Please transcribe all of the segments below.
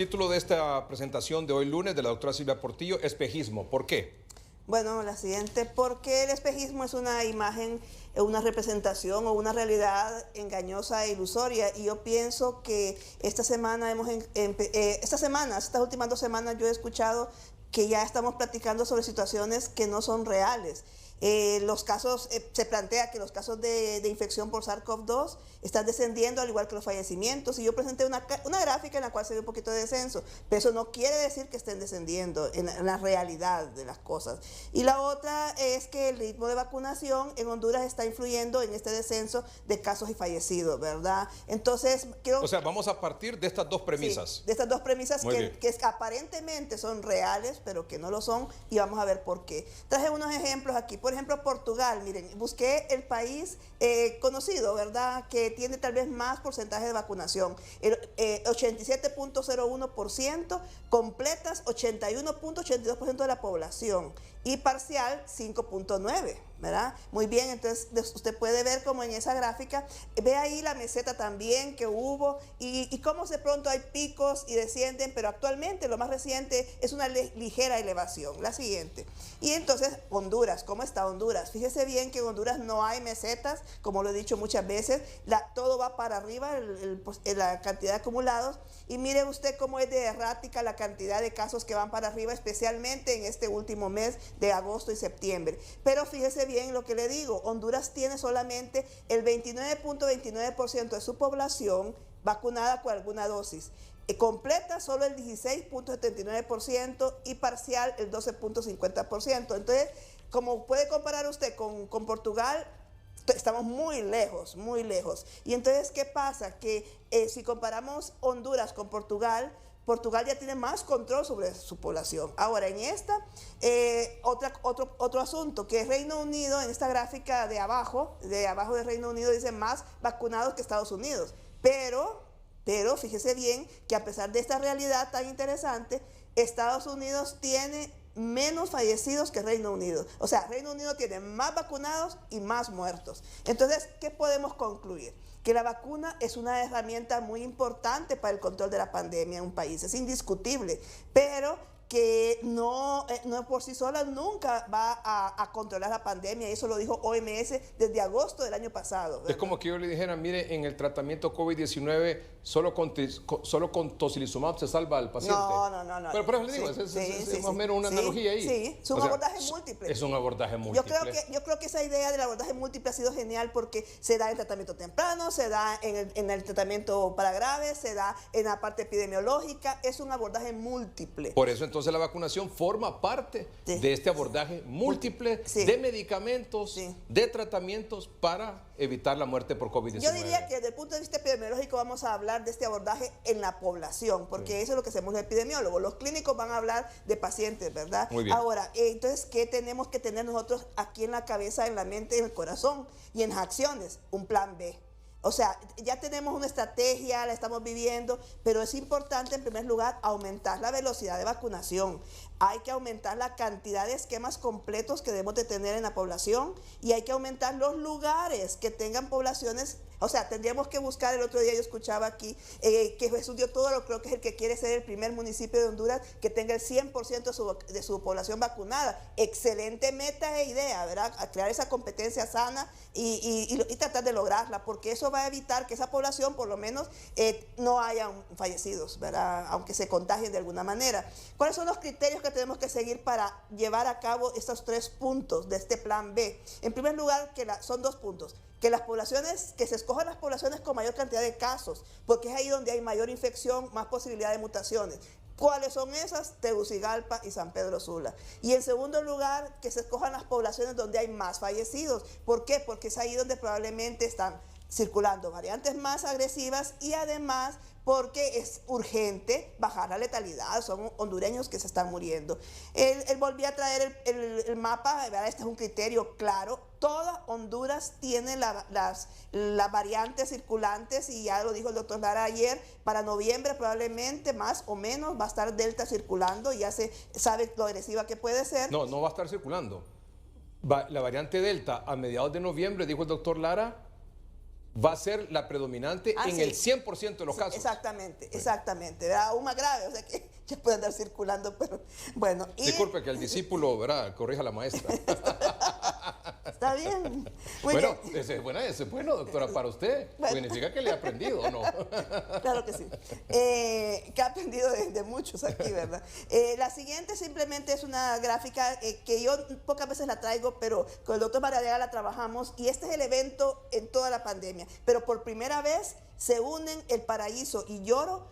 El título de esta presentación de hoy lunes de la doctora Silvia Portillo, espejismo. ¿Por qué? Bueno, la siguiente, porque el espejismo es una imagen, una representación o una realidad engañosa e ilusoria. Y yo pienso que esta semana estas últimas 2 semanas yo he escuchado que ya estamos platicando sobre situaciones que no son reales. Los casos, se plantea que los casos de infección por SARS-CoV-2 están descendiendo al igual que los fallecimientos, y yo presenté una gráfica en la cual se ve un poquito de descenso, pero eso no quiere decir que estén descendiendo en la realidad de las cosas. Y la otra es que el ritmo de vacunación en Honduras está influyendo en este descenso de casos y fallecidos, ¿verdad? Entonces, O sea, vamos a partir de estas dos premisas. Sí, de estas dos premisas que aparentemente son reales, pero que no lo son, y vamos a ver por qué. Traje unos ejemplos aquí. Por ejemplo, Portugal, miren, busqué el país conocido, ¿verdad?, que tiene tal vez más porcentaje de vacunación. 87.01%, completas 81.82% de la población, y parcial 5.9%, ¿verdad? Muy bien, entonces usted puede ver como en esa gráfica, ve ahí la meseta también que hubo, y cómo de pronto hay picos y descienden, pero actualmente lo más reciente es una ligera elevación. La siguiente. Y entonces, Honduras, ¿cómo está Honduras? Fíjese bien que en Honduras no hay mesetas, como lo he dicho muchas veces, todo va para arriba, la cantidad de acumulados, y mire usted cómo es de errática la cantidad de casos que van para arriba, especialmente en este último mes de agosto y septiembre. Pero fíjese bien lo que le digo, Honduras tiene solamente el 29.29% de su población vacunada con alguna dosis. Completa solo el 16.79% y parcial el 12.50%. Entonces, como puede comparar usted con Portugal, estamos muy lejos, muy lejos. Y entonces, ¿qué pasa? Que si comparamos Honduras con Portugal, Portugal ya tiene más control sobre su población. Ahora, en esta, otro asunto, que Reino Unido, en esta gráfica de abajo de Reino Unido, dice más vacunados que Estados Unidos. Pero fíjese bien que a pesar de esta realidad tan interesante, Estados Unidos tiene menos fallecidos que Reino Unido. O sea, Reino Unido tiene más vacunados y más muertos. Entonces, ¿qué podemos concluir? Que la vacuna es una herramienta muy importante para el control de la pandemia en un país, es indiscutible, pero que no por sí sola nunca va a controlar la pandemia. Eso lo dijo OMS desde agosto del año pasado, ¿verdad? Es como que yo le dijera, mire, en el tratamiento COVID-19 solo con tocilizumab se salva al paciente. No. Pero por eso le digo, es más o menos una analogía ahí. Sí, es un abordaje múltiple. Es un abordaje múltiple. Yo creo que esa idea del abordaje múltiple ha sido genial, porque se da en tratamiento temprano, se da en el tratamiento para graves, se da en la parte epidemiológica. Es un abordaje múltiple. Por eso entonces la vacunación forma parte de este abordaje múltiple de medicamentos, de tratamientos para evitar la muerte por COVID-19. Yo diría que desde el punto de vista epidemiológico vamos a hablar de este abordaje en la población, porque eso es lo que hacemos los epidemiólogos. Los clínicos van a hablar de pacientes, ¿verdad? Muy bien. Ahora, entonces, ¿qué tenemos que tener nosotros aquí en la cabeza, en la mente, en el corazón y en las acciones? Un plan B. O sea, ya tenemos una estrategia, la estamos viviendo, pero es importante en primer lugar aumentar la velocidad de vacunación. Hay que aumentar la cantidad de esquemas completos que debemos de tener en la población, y hay que aumentar los lugares que tengan poblaciones. O sea, tendríamos que buscar, el otro día yo escuchaba aquí que Jesús dio todo, creo que es el que quiere ser el primer municipio de Honduras que tenga el 100% de su población vacunada. Excelente meta e idea, ¿verdad? A crear esa competencia sana y tratar de lograrla, porque eso va a evitar que esa población por lo menos no haya fallecidos, ¿verdad? Aunque se contagien de alguna manera. ¿Cuáles son los criterios que tenemos que seguir para llevar a cabo estos 3 puntos de este plan B? En primer lugar, son 2 puntos. Que se escojan las poblaciones con mayor cantidad de casos, porque es ahí donde hay mayor infección, más posibilidad de mutaciones. ¿Cuáles son esas? Tegucigalpa y San Pedro Sula. Y en segundo lugar, que se escojan las poblaciones donde hay más fallecidos. ¿Por qué? Porque es ahí donde probablemente están circulando variantes más agresivas, y además porque es urgente bajar la letalidad. Son hondureños que se están muriendo. Él volvió a traer el mapa, ¿verdad? Este es un criterio claro. Toda Honduras tiene las variantes circulantes, y ya lo dijo el doctor Lara ayer, para noviembre probablemente más o menos va a estar Delta circulando, y ya se sabe lo agresiva que puede ser. No va a estar circulando. La variante Delta a mediados de noviembre, dijo el doctor Lara, va a ser la predominante en sí. el 100% de los casos. Exactamente, exactamente. ¿Verdad? Aún más grave, o sea que ya puede andar circulando, pero bueno. Disculpe que el discípulo, ¿verdad?, corrija a la maestra. Está bien. Muy bueno, bien. ese es bueno, doctora, para usted. Bueno. Significa que le ha aprendido, ¿o no? Claro que sí. Que ha aprendido de muchos aquí, ¿verdad? La siguiente simplemente es una gráfica que yo pocas veces la traigo, pero con el doctor Maradiaga la trabajamos, y este es el evento en toda la pandemia. Pero por primera vez se unen El Paraíso y Lloro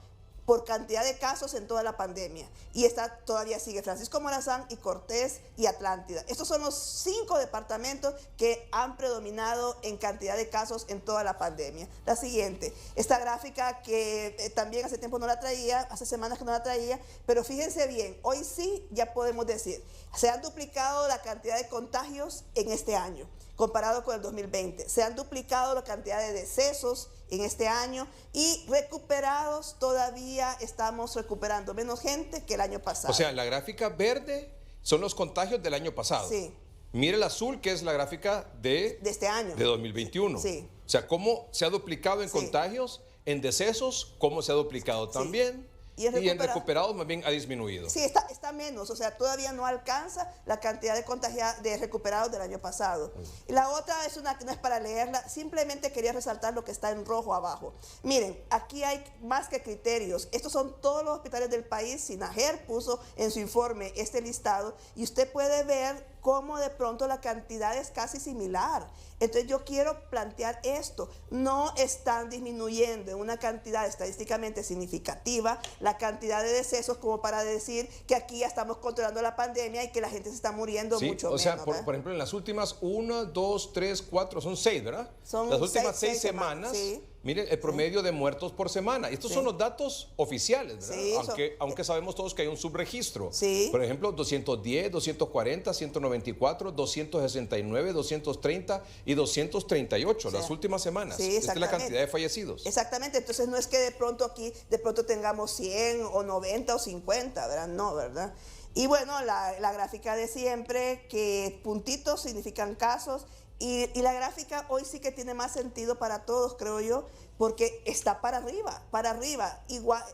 por cantidad de casos en toda la pandemia. Y todavía sigue Francisco Morazán y Cortés y Atlántida. Estos son los 5 departamentos que han predominado en cantidad de casos en toda la pandemia. La siguiente, esta gráfica que también hace tiempo no la traía, hace semanas que no la traía, pero fíjense bien, hoy sí ya podemos decir, se han duplicado la cantidad de contagios en este año, comparado con el 2020. Se han duplicado la cantidad de decesos en este año, y recuperados todavía estamos recuperando menos gente que el año pasado. O sea, la gráfica verde son los contagios del año pasado. Sí. Mire el azul, que es la gráfica de este año. De 2021. Sí. O sea, cómo se ha duplicado en contagios, en decesos, cómo se ha duplicado también. Y en recuperados más bien ha disminuido. Sí, está menos, o sea, todavía no alcanza la cantidad de recuperados del año pasado. Y la otra es una que no es para leerla, simplemente quería resaltar lo que está en rojo abajo. Miren, aquí hay más que criterios. Estos son todos los hospitales del país. SINAGER puso en su informe este listado, y usted puede ver cómo de pronto la cantidad es casi similar. Entonces yo quiero plantear esto, no están disminuyendo en una cantidad estadísticamente significativa la cantidad de decesos como para decir que aquí ya estamos controlando la pandemia y que la gente se está muriendo mucho menos. O sea, por ejemplo, en las últimas 1, 2, 3, 4, son 6, ¿verdad? Son las últimas 6 semanas. Sí. Miren el promedio de muertos por semana. Estos son los datos oficiales, ¿verdad? Aunque sabemos todos que hay un subregistro. Sí. Por ejemplo, 210, 240, 194, 269, 230 y 238 las últimas semanas. Sí, esta es la cantidad de fallecidos. Exactamente. Entonces no es que de pronto tengamos 100 o 90 o 50, ¿verdad? No, ¿verdad? Y bueno, la gráfica de siempre, que puntitos significan casos. Y la gráfica hoy sí que tiene más sentido para todos, creo yo, porque está para arriba, igual.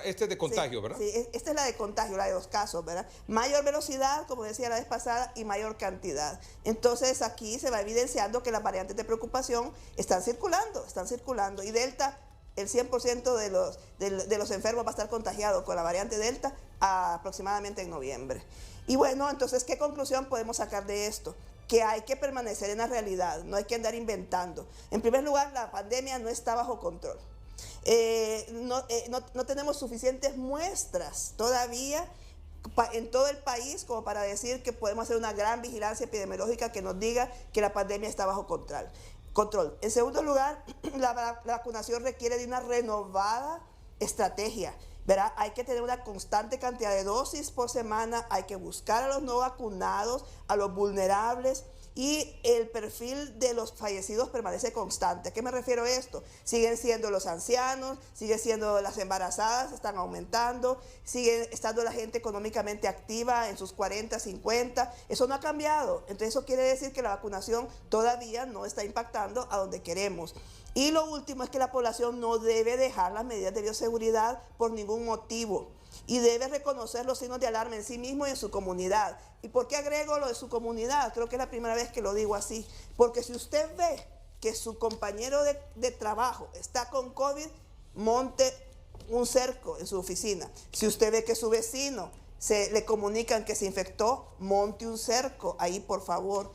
Este es de contagio, ¿verdad? Sí, esta es la de contagio, la de los casos, ¿verdad? Mayor velocidad, como decía la vez pasada, y mayor cantidad. Entonces aquí se va evidenciando que las variantes de preocupación están circulando, y Delta, el 100% de los enfermos va a estar contagiado con la variante Delta aproximadamente en noviembre. Y bueno, entonces, ¿qué conclusión podemos sacar de esto? Que hay que permanecer en la realidad, no hay que andar inventando. En primer lugar, la pandemia no está bajo control. No tenemos suficientes muestras todavía en todo el país como para decir que podemos hacer una gran vigilancia epidemiológica que nos diga que la pandemia está bajo control. En segundo lugar, la vacunación requiere de una renovada estrategia, ¿verdad? Hay que tener una constante cantidad de dosis por semana, hay que buscar a los no vacunados, a los vulnerables, y el perfil de los fallecidos permanece constante. ¿A qué me refiero a esto? Siguen siendo los ancianos, siguen siendo las embarazadas, están aumentando, sigue estando la gente económicamente activa en sus 40, 50. Eso no ha cambiado. Entonces eso quiere decir que la vacunación todavía no está impactando a donde queremos. Y lo último es que la población no debe dejar las medidas de bioseguridad por ningún motivo, y debe reconocer los signos de alarma en sí mismo y en su comunidad. ¿Y por qué agrego lo de su comunidad? Creo que es la primera vez que lo digo así. Porque si usted ve que su compañero de trabajo está con COVID, monte un cerco en su oficina. Si usted ve que su vecino le comunican que se infectó, monte un cerco ahí, por favor.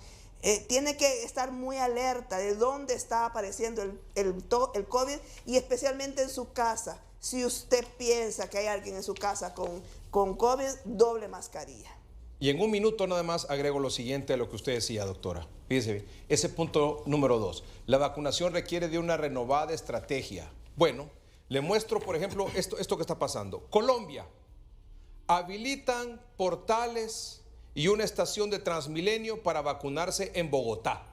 Tiene que estar muy alerta de dónde está apareciendo el COVID, y especialmente en su casa. Si usted piensa que hay alguien en su casa con COVID, doble mascarilla. Y en un minuto nada más agrego lo siguiente a lo que usted decía, doctora. Fíjese bien, ese punto número 2. La vacunación requiere de una renovada estrategia. Bueno, le muestro, por ejemplo, esto que está pasando. Colombia, habilitan portales y una estación de Transmilenio para vacunarse en Bogotá.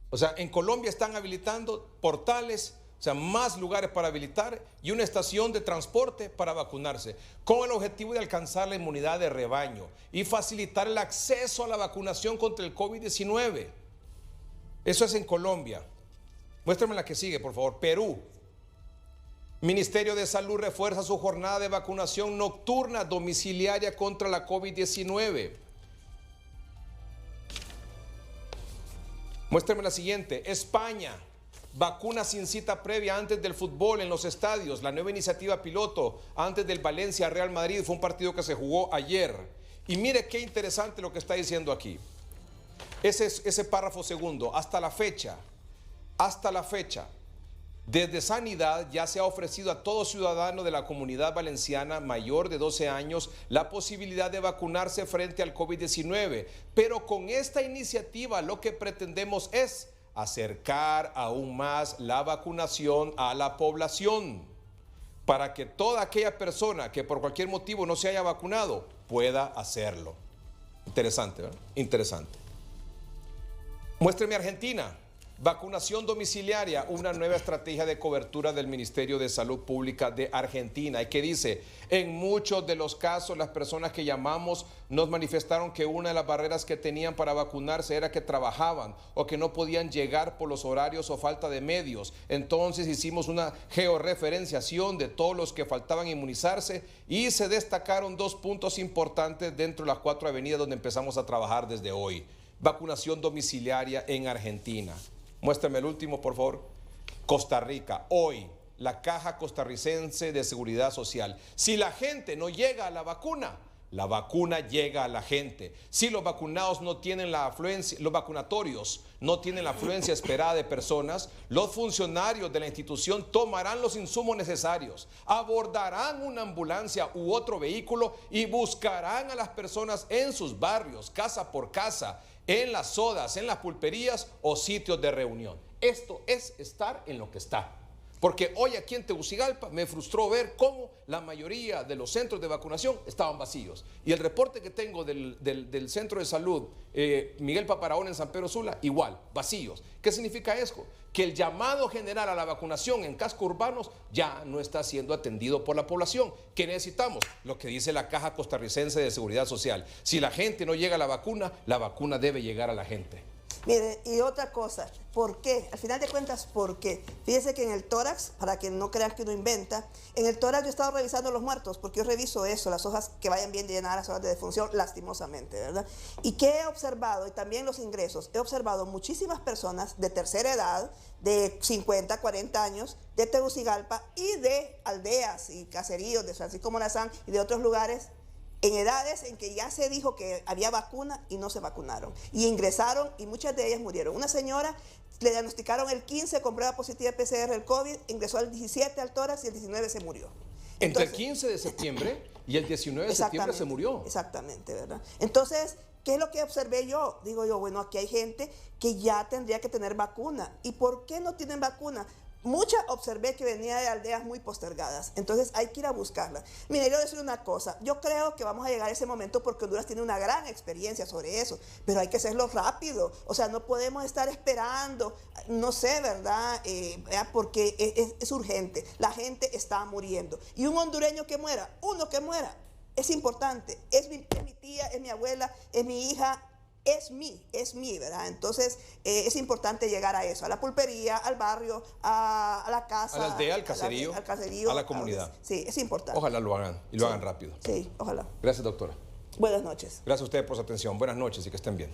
O sea, en Colombia están habilitando portales, o sea, más lugares para habilitar, y una estación de transporte para vacunarse, con el objetivo de alcanzar la inmunidad de rebaño y facilitar el acceso a la vacunación contra el COVID-19. Eso es en Colombia. Muéstrame la que sigue, por favor. Perú. Ministerio de Salud refuerza su jornada de vacunación nocturna domiciliaria contra la COVID-19. Muéstrame la siguiente. España. Vacuna sin cita previa antes del fútbol en los estadios. La nueva iniciativa piloto antes del Valencia Real Madrid. Fue un partido que se jugó ayer. Y mire qué interesante lo que está diciendo aquí. Ese párrafo segundo. Hasta la fecha, desde Sanidad ya se ha ofrecido a todo ciudadano de la comunidad valenciana mayor de 12 años la posibilidad de vacunarse frente al COVID-19. Pero con esta iniciativa lo que pretendemos es acercar aún más la vacunación a la población para que toda aquella persona que por cualquier motivo no se haya vacunado pueda hacerlo. Interesante, ¿verdad? Interesante. Muéstreme Argentina. Vacunación domiciliaria, una nueva estrategia de cobertura del Ministerio de Salud Pública de Argentina. Y que dice, en muchos de los casos las personas que llamamos nos manifestaron que una de las barreras que tenían para vacunarse era que trabajaban o que no podían llegar por los horarios o falta de medios. Entonces hicimos una georreferenciación de todos los que faltaban inmunizarse y se destacaron 2 puntos importantes dentro de las 4 avenidas donde empezamos a trabajar desde hoy. Vacunación domiciliaria en Argentina. Muéstrame el último, por favor. Costa Rica. Hoy, la Caja Costarricense de Seguridad Social. Si la gente no llega a la vacuna llega a la gente. Si los vacunados no tienen la afluencia, los vacunatorios no tienen la afluencia esperada de personas, los funcionarios de la institución tomarán los insumos necesarios, abordarán una ambulancia u otro vehículo y buscarán a las personas en sus barrios, casa por casa, en las sodas, en las pulperías o sitios de reunión. Esto es estar en lo que está. Porque hoy aquí en Tegucigalpa me frustró ver cómo la mayoría de los centros de vacunación estaban vacíos. Y el reporte que tengo del centro de salud Miguel Paparaón en San Pedro Sula, igual, vacíos. ¿Qué significa eso? Que el llamado general a la vacunación en cascos urbanos ya no está siendo atendido por la población. ¿Qué necesitamos? Lo que dice la Caja Costarricense de Seguridad Social. Si la gente no llega a la vacuna debe llegar a la gente. Mire, y otra cosa, ¿por qué? Al final de cuentas, ¿por qué? Fíjese que en el tórax, para que no crean que uno inventa, en el tórax yo he estado revisando los muertos, porque yo reviso eso, las hojas que vayan bien llenadas, las hojas de defunción, lastimosamente, ¿verdad? Y ¿qué he observado? Y también los ingresos. He observado muchísimas personas de tercera edad, de 50, 40 años, de Tegucigalpa y de aldeas y caseríos de Francisco Morazán y de otros lugares, en edades en que ya se dijo que había vacuna y no se vacunaron. Y ingresaron y muchas de ellas murieron. Una señora le diagnosticaron el 15 con prueba positiva de PCR el COVID, ingresó el 17 al tórax y el 19 se murió. Entre el 15 de septiembre y el 19 de septiembre se murió. Exactamente, ¿verdad? Entonces, ¿qué es lo que observé yo? Digo yo, bueno, aquí hay gente que ya tendría que tener vacuna. ¿Y por qué no tienen vacuna? Mucha observé que venía de aldeas muy postergadas, entonces hay que ir a buscarlas. Mire, yo voy a decir una cosa, yo creo que vamos a llegar a ese momento porque Honduras tiene una gran experiencia sobre eso, pero hay que hacerlo rápido, o sea, no podemos estar esperando, no sé, ¿verdad? Porque es urgente, la gente está muriendo. Y un hondureño que muera, uno que muera, es importante, es mi tía, es mi abuela, es mi hija, es mí, ¿verdad? Entonces, es importante llegar a eso, a la pulpería, al barrio, a la casa. A la aldea, al caserío, a la comunidad. Sí, es importante. Ojalá lo hagan, y lo hagan rápido. Sí, ojalá. Gracias, doctora. Buenas noches. Gracias a ustedes por su atención. Buenas noches y que estén bien.